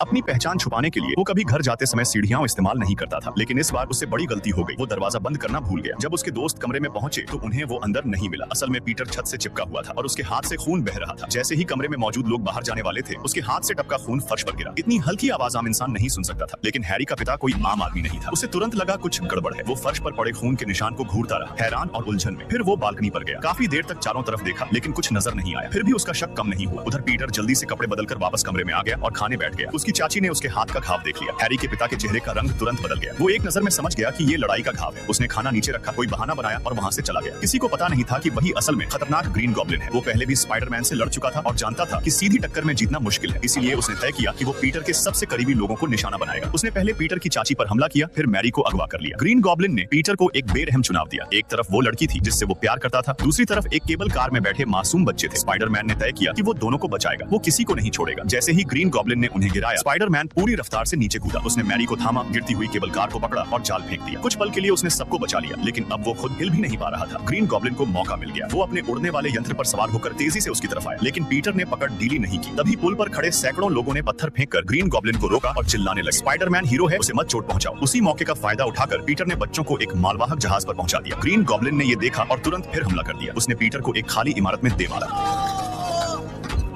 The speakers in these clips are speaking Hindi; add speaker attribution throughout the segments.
Speaker 1: अपनी पहचान छुपाने के लिए वो कभी घर जाते समय सीढ़ियां इस्तेमाल नहीं करता था, लेकिन इस बार उससे बड़ी गलती हो गई। वो दरवाजा बंद करना भूल गया। जब उसके दोस्त कमरे में पहुंचे तो उन्हें वो अंदर नहीं मिला। असल में पीटर छत से चिपका हुआ था और उसके हाथ से खून बह रहा था। जैसे ही कमरे में मौजूद लोग बाहर जाने वाले थे, उसके हाथ से टपका खून फर्श पर गिरा। इतनी हल्की आवाज आम इंसान नहीं सुन सकता था, लेकिन हैरी का पिता कोई आम आदमी नहीं था। उसे तुरंत लगा कुछ गड़बड़ है। वो फर्श पर पड़े खून के निशान को घूरता रहा, हैरान और उलझन में। फिर वो बालकनी पर गया। काफी देर तक चारों तरफ देखा, लेकिन कुछ नजर नहीं आया। फिर भी उसका शक कम नहीं हुआ। उधर पीटर जल्दी से कपड़े बदलकर वापस कमरे में आ गया और खाने बैठ गया। उसकी चाची ने उसके हाथ का घाव देख लिया। हैरी के पिता के चेहरे का रंग तुरंत बदल गया। वो एक नजर में समझ गया कि ये लड़ाई का घाव है। उसने खाना नीचे रखा, कोई बहाना बनाया और वहां से चला गया। किसी को पता नहीं था कि वही असल में खतरनाक ग्रीन गॉब्लिन है। वो पहले भी स्पाइडरमैन से लड़ चुका था और जानता था कि सीधी टक्कर में जीतना मुश्किल है। इसीलिए उसने तय किया कि वो पीटर के सबसे करीबी लोगों को निशाना बनाएगा। उसने पहले पीटर की चाची पर हमला किया, फिर मैरी को अगवा कर लिया। ग्रीन गॉब्लिन ने पीटर को एक बेरहम चुनाव दिया। एक तरफ वो लड़की थी जिससे वो प्यार करता था, दूसरी तरफ एक केबल कार में बैठे मासूम बच्चे थे। स्पाइडरमैन ने तय किया कि वो दोनों को बचाएगा। वो किसी को नहीं छोड़ेगा। जैसे ही ग्रीन गॉब्लिन ने उन्हें गिराया, स्पाइडरमैन पूरी रफ्तार से नीचे कूदा। उसने मैरी को थामा, गिरती हुई केबल कार को पकड़ा और जाल फेंक दिया। कुछ पल के लिए उसने सबको बचा लिया, लेकिन अब वो खुद हिल भी नहीं पा रहा था। ग्रीन गॉब्लिन को मौका मिल गया। वो अपने उड़ने वाले यंत्र पर सवार होकर तेजी से उसकी तरफ आया, लेकिन पीटर ने पकड़ ढीली नहीं की। तभी पुल पर खड़े सैकड़ों लोगों ने पत्थर फेंककर ग्रीन गॉब्लिन को रोका और चिल्लाने लगे, स्पाइडरमैन हीरो है, उसे मत चोट पहुंचाओ। उसी मौके का फायदा उठाकर पीटर ने बच्चों को एक मालवाहक जहाज पर पहुंचा दिया। ग्रीन गॉब्लिन ने ये देखा और तुरंत फिर हमला कर दिया। उसने पीटर को एक खाली इमारत में दे मारा।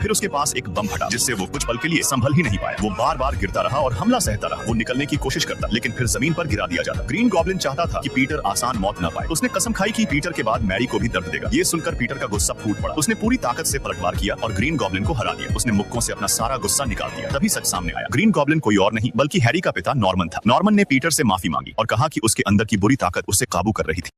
Speaker 1: फिर उसके पास एक बम फटा, जिससे वो कुछ पल के लिए संभल ही नहीं पाया। वो बार बार गिरता रहा और हमला सहता रहा। वो निकलने की कोशिश करता, लेकिन फिर जमीन पर गिरा दिया जाता। ग्रीन गॉब्लिन चाहता था कि पीटर आसान मौत न पाए। उसने कसम खाई कि पीटर के बाद मैरी को भी दर्द देगा। ये सुनकर पीटर का गुस्सा फूट पड़ा। उसने पूरी ताकत से पलटवार किया और ग्रीन गॉब्लिन को हरा दिया। उसने मुक्कों से अपना सारा गुस्सा निकाल दिया। तभी सच सामने आया। ग्रीन गॉब्लिन कोई और नहीं बल्कि हैरी का पिता नॉर्मन था। नॉर्मन ने पीटर से माफी मांगी और कहा कि उसके अंदर की बुरी ताकत उसे काबू कर रही थी।